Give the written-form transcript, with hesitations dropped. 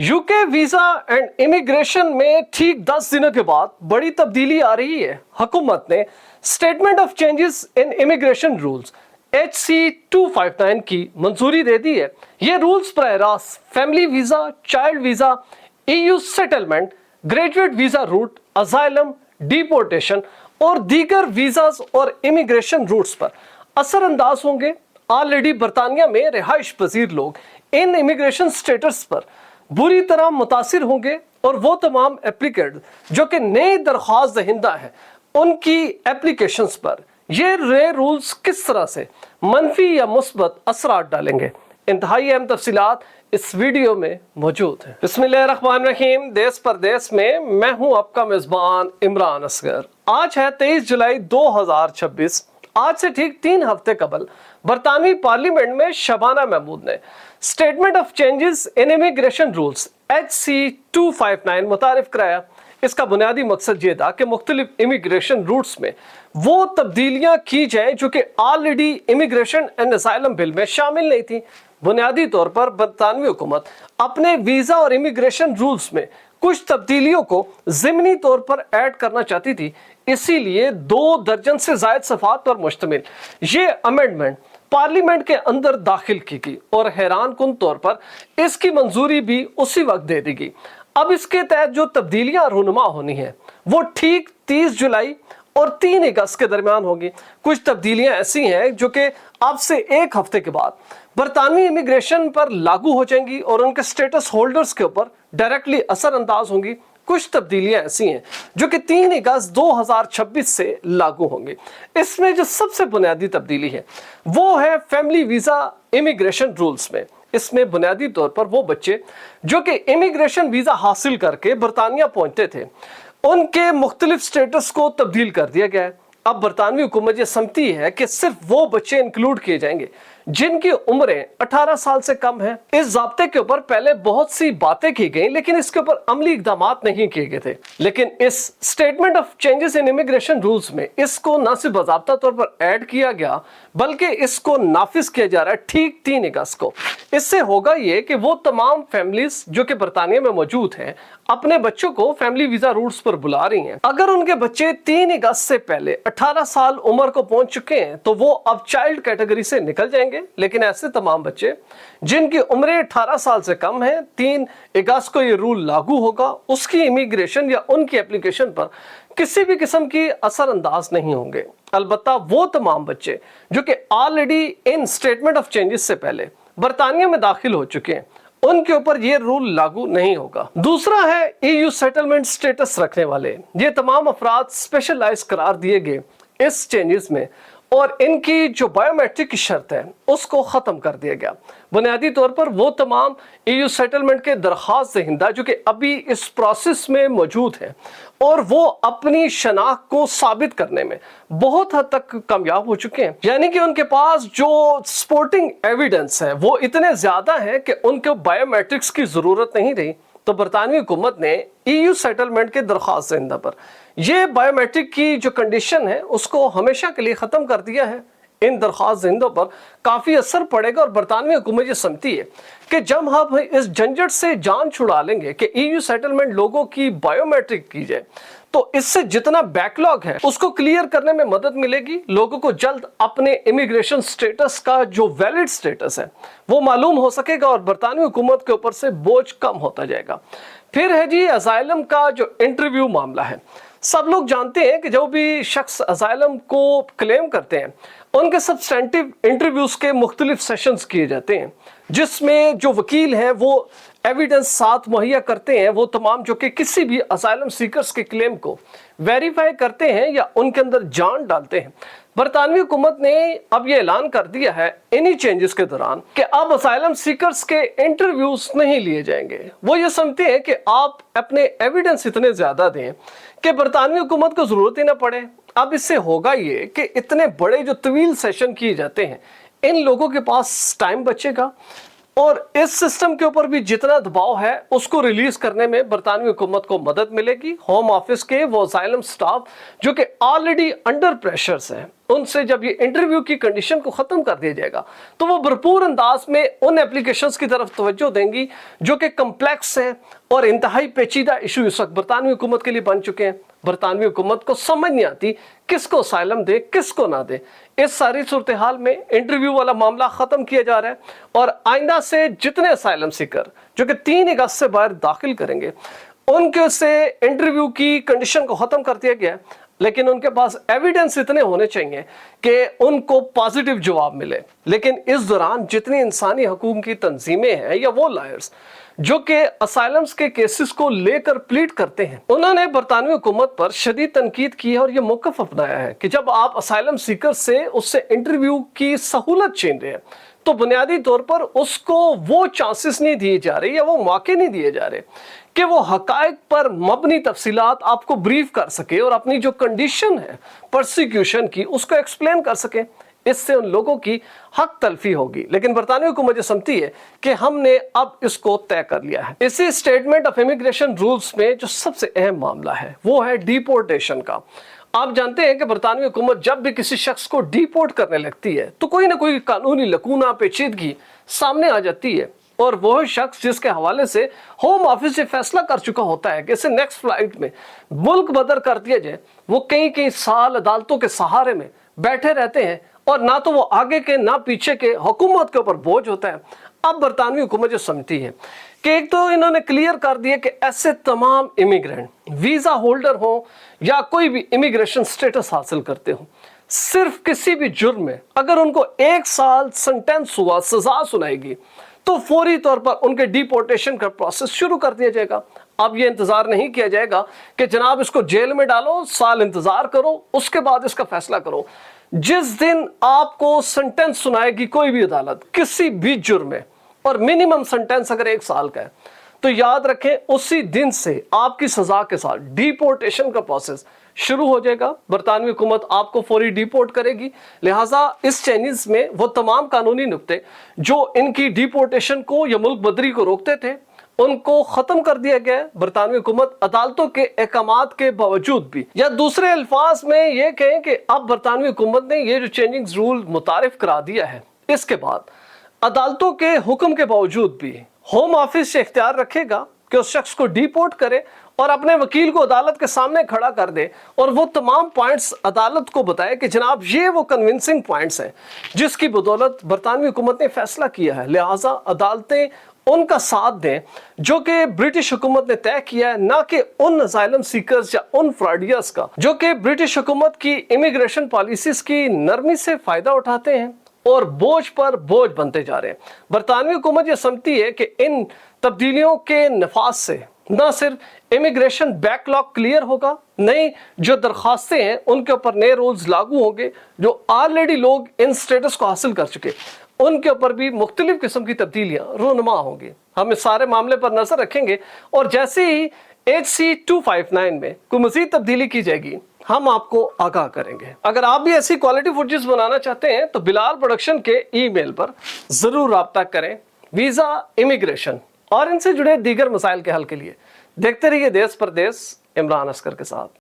UK visa and immigration में ठीक 10 दिनों के बाद बड़ी तब्दीली आ रही है। हुकूमत ने statement of changes in immigration rules HC 259 की मंजूरी दे दी है। ये रूल्स बरह रास्त family visa, child visa, EU settlement, graduate visa route, asylum, deportation और दीगर वीजाज और इमिग्रेशन रूट्स पर असरअंदाज होंगे। ऑलरेडी बरतानिया में रिहाइश पजीर लोग इन इमिग्रेशन स्टेटस पर बुरी तरह मुतासिर होंगे और वो तमाम एप्लीकेंट जो कि नए दरख्वास्त दहिंदा है उनकी एप्लीकेशंस पर ये नए रूल्स किस तरह से मनफी या मुस्बत असरात डालेंगे, इंतहाई अहम तफसीलात इस वीडियो में मौजूद है। बिस्मिल्लाहिर्रहमानिर्रहीम। देश परदेश में मैं हूं आपका मेजबान इमरान असगर। आज है 23 जुलाई 2026। आज से ठीक 3 हफ्ते कबल बरतानवी पार्लियामेंट में शबाना महमूद ने statement of changes in immigration rules HC 259 मुतारिफ कराया। इसका बुनियादी मकसद ये था कि मुख्तलिफ इमिग्रेशन रूट्स में वो तब्दीलियां की जाएं जो कि already immigration and asylum bill में शामिल नहीं थी। बुनियादी तौर पर बरतानवी हुकूमत अपने वीजा और इमिग्रेशन रूल्स में कुछ तब्दीलियों को ज़िमनी तौर पर ऐड करना चाहती थी, इसीलिए 2 दर्जन से ज़ायद सफ़ात पर मुश्तमिल ये अमेंडमेंट पार्लियामेंट के अंदर दाखिल की गई और हैरान कुन तौर पर इसकी मंजूरी भी उसी वक्त दे दी गई। अब इसके तहत जो तब्दीलियां रूनुमा होनी है वो ठीक 30 जुलाई और 3 अगस्त के दरमियान होगी। कुछ तब्दीलियां ऐसी हैं जो कि अब से 1 हफ्ते के बाद बरतानवी इमिग्रेशन पर लागू हो जाएंगी और उनके स्टेटस होल्डर्स के ऊपर डायरेक्टली असर अंदाज होंगी। कुछ तब्दीलियां ऐसी हैं जो कि 3 अगस्त 2026 से लागू होंगी। इसमें जो सबसे बुनियादी तब्दीली है वो है फैमिली वीजा इमिग्रेशन रूल्स में। इसमें बुनियादी तौर पर वो बच्चे जो कि इमिग्रेशन वीजा हासिल करके बरतानिया पहुंचते थे उनके मुख्तलिफ स्टेटस को तब्दील कर दिया गया है। अब बरतानवी हुकूमत ये समझती है कि सिर्फ वो बच्चे इंक्लूड किए जाएंगे जिनकी उम्रें 18 साल से कम है। इस ज़ाब्ते के ऊपर पहले बहुत सी बातें की गई लेकिन इसके ऊपर अमली इक़दाम नहीं किए गए थे। लेकिन इस statement of changes in immigration rules में इसको न सिर्फ बाज़ाब्ता तौर पर ऐड किया गया बल्कि इसको नाफिज किया जा रहा है ठीक 3 अगस्त को। इससे होगा ये कि वो तमाम फैमिलीज जो कि बरतानिया में मौजूद हैं अपने बच्चों को फैमिली वीजा रूट्स पर बुला रही हैं। अगर उनके बच्चे 3 अगस्त से पहले 18 साल उम्र को पहुंच चुके हैं तो वो अब चाइल्ड कैटेगरी से निकल जाएंगे। लेकिन ऐसे तमाम बच्चे जिनकी उम्रें 18 साल से कम है 3 अगस्त को ये रूल लागू होगा, उसकी इमिग्रेशन या उनकी एप्लीकेशन पर किसी भी किस्म की असर अंदाज नहीं होंगे। अलबत्ता वो तमाम बच्चे जो कि already in statement of changes से पहले बरतानिया में दाखिल हो चुके हैं उनके ऊपर ये रूल लागू नहीं होगा। दूसरा है EU सेटलमेंट स्टेटस रखने वाले। ये तमाम अफराद स्पेशलाइज करार दिए गए इस चेंजेस में और इनकी जो बायोमेट्रिक की शर्त है उसको ख़त्म कर दिया गया। बुनियादी तौर पर वो तमाम EU सेटलमेंट के दरख्वास्त दहिंदा जो कि अभी इस प्रोसेस में मौजूद हैं और वो अपनी शनाख्त को साबित करने में बहुत हद तक कामयाब हो चुके हैं, यानी कि उनके पास जो सपोर्टिंग एविडेंस है वो इतने ज़्यादा है कि उनको बायोमेट्रिक्स की ज़रूरत नहीं रही। तो बरतानवी हुकूमत ने EU सेटलमेंट के दरख्वास्त दहिंदा पर यह बायोमेट्रिक की जो कंडीशन है उसको हमेशा के लिए ख़त्म कर दिया है। इन दरख्वास्त दहिंदों पर काफ़ी असर पड़ेगा और बरतानवी हुकूमत ये समझती है कि जब हम इस झंझट से जान छुड़ा लेंगे कि EU सेटलमेंट लोगों की बायोमेट्रिक की जाए तो इससे जितना बैकलॉग है उसको क्लियर करने में मदद मिलेगी। लोगों को जल्द अपने इमिग्रेशन स्टेटस का जो वैलिड स्टेटस है वो मालूम हो सकेगा और बरतानवी हुकूमत के ऊपर से बोझ कम होता जाएगा। फिर है जी असाइलम का जो इंटरव्यू मामला है। सब लोग जानते हैं कि जो भी शख्स असाइलम को क्लेम करते हैं उनके सब्सटेंटिव इंटरव्यूज के मुख्तलिफ सेशंस किए जाते हैं जिसमें जो वकील हैं वो एविडेंस साथ मुहैया करते हैं, वो तमाम जो कि किसी भी असाइलम सीकर्स के क्लेम को वेरीफाई करते हैं या उनके अंदर जान डालते हैं। बरतानवी हुकूमत ने अब ये ऐलान कर दिया है इन्हीं चेंजेस के दौरान कि अब असाइलम सीकर्स के इंटरव्यूज नहीं लिए जाएंगे। वो ये समझते हैं कि आप अपने एविडेंस इतने ज़्यादा दें कि बरतानवी हुकूमत को ज़रूरत ही ना पड़े। अब इससे होगा ये कि इतने बड़े जो तवील सेशन किए जाते हैं इन लोगों के पास टाइम बचेगा और इस सिस्टम के ऊपर भी जितना दबाव है उसको रिलीज करने में बरतानवी हुकूमत को मदद मिलेगी। होम ऑफिस के वो असाइलम स्टाफ जो कि ऑलरेडी अंडर प्रेशर्स है उनसे जब ये इंटरव्यू की कंडीशन को ख़त्म कर दिया जाएगा तो वो भरपूर अंदाज में उन एप्लीकेशंस की तरफ तवज्जो देंगी जो कि कम्प्लेक्स हैं और इंतहाई पेचीदा इशू इस वक्त बरतानवी हुकूमत के लिए बन चुके हैं। बरतानवी हुकूमत को समझ नहीं आती किसको असाइलम दे किसको ना दे। इस सारी सूरत हाल में इंटरव्यू वाला मामला ख़त्म किया जा रहा है और आइंदा से जितने असाइलम सीकर जो कि 3 अगस्त से बाहर दाखिल करेंगे उनके से इंटरव्यू की कंडीशन को ख़त्म कर दिया गया है, लेकिन उनके पास एविडेंस इतने होने चाहिए कि उनको पॉजिटिव जवाब मिले। लेकिन इस दौरान जितनी इंसानी हकूक की तंजीमें हैं या वो लायर्स जो कि असाइलम्स के केसेस को लेकर प्लीड करते हैं, उन्होंने बरतानवी हुकूमत पर शदीद तनकीद की है और ये मौक़िफ़ अपनाया है कि जब आप असाइलम सीकर से उससे इंटरव्यू की सहूलत छीन रहे हैं तो बुनियादी तौर पर उसको वो चांसेस नहीं दिए जा रहे या वो मौके नहीं दिए जा रहे कि वो हकायक पर मबनी तफसीलात आपको ब्रीफ कर सके और अपनी जो कंडीशन है परसिक्यूशन की उसको एक्सप्लेन कर सके। इससे उन लोगों की हक तलफी होगी। लेकिन बरतानवी हुकूमत ये समझती है कि हमने अब इसको तय कर लिया है। इसी स्टेटमेंट ऑफ इमिग्रेशन रूल्स में जो सबसे अहम मामला है वो है डिपोर्टेशन का। आप जानते हैं कि बरतानवी हुकूमत जब भी किसी शख्स को डिपोर्ट करने लगती है तो कोई ना कोई कानूनी लकूना पेचीदगी सामने आ जाती है और वह शख्स जिसके हवाले से होम ऑफिस से फैसला कर चुका होता है कि इसे नेक्स्ट फ्लाइट में मुल्क बदर कर दिया जाए, वो कई कई साल अदालतों के सहारे में बैठे रहते हैं और ना तो वो आगे के ना पीछे के हुकूमत के ऊपर बोझ होता है। अब बरतानवी हुकूमत जो समझती है कि एक तो इन्होंने क्लियर कर दिया कि ऐसे तमाम इमिग्रेंट वीज़ा होल्डर हो या कोई भी इमिग्रेशन स्टेटस हासिल करते हो, सिर्फ किसी भी जुर्म में अगर उनको 1 साल सेंटेंस हुआ, सजा सुनाएगी तो फौरी तौर पर उनके डिपोर्टेशन का प्रोसेस शुरू कर दिया जाएगा। अब ये इंतजार नहीं किया जाएगा कि जनाब इसको जेल में डालो, साल इंतजार करो, उसके बाद इसका फैसला करो। जिस दिन आपको सेंटेंस सुनाएगी कोई भी अदालत किसी भी जुर्म में और मिनिमम सेंटेंस अगर 1 साल का है तो याद रखें उसी दिन से आपकी सजा के साथ डिपोर्टेशन का प्रोसेस शुरू हो जाएगा। बरतानवी हुकूमत आपको फौरी डिपोर्ट करेगी। लिहाजा इस चेंजेस में वो तमाम कानूनी नुक्ते जो इनकी डिपोर्टेशन को या मुल्क बदरी को रोकते थे उनको खत्म कर दिया गया। बरतानवी हुकूमत अदालतों के अहकामात के बावजूद भी, या दूसरे अल्फाज में ये कहें कि अब बरतानवी हुकूमत ने ये जो चेंजिंग रूल मुतारिफ करा दिया है, इसके बाद अदालतों के हुक्म के बावजूद भी होम ऑफिस से इख्तियार रखेगा कि उस शख्स को डिपोर्ट करे और अपने वकील को अदालत के सामने खड़ा कर दे और वो तमाम पॉइंट्स अदालत को बताए कि जनाब ये वो कन्विंसिंग पॉइंट्स हैं जिसकी बदौलत बरतानवी हुकूमत ने फैसला किया है। लिहाजा अदालतें उनका साथ दें जो कि ब्रिटिश हुकूमत ने तय किया है, ना कि उन असाइलम सीकर्स या उन फ्रॉडियर्स का जो कि ब्रिटिश हुकूमत की इमिग्रेशन पॉलिसीज की नरमी से फायदा उठाते हैं और बोझ पर बोझ बनते जा रहे हैं। बरतानवी हुकूमत ये समझती है कि इन तब्दीलियों के नफाज से न सिर्फ इमिग्रेशन बैकलॉग क्लियर होगा, नई जो दरखास्तें हैं उनके ऊपर नए रूल्स लागू होंगे, जो ऑलरेडी लोग इन स्टेटस को हासिल कर चुके उनके ऊपर भी मुख्तलिफ किस्म की तब्दीलियां रूनुमा होंगी। हम इस सारे मामले पर नजर रखेंगे और जैसे ही HC 259 में कोई मजीद तब्दीली की जाएगी हम आपको आगाह करेंगे। अगर आप भी ऐसी क्वालिटी फुटेज बनाना चाहते हैं तो बिलाल प्रोडक्शन के ईमेल पर जरूर राब्ता करें। वीजा, इमिग्रेशन और इनसे जुड़े दीगर मसाइल के हल के लिए देखते रहिए देश परदेश इमरान असकर के साथ।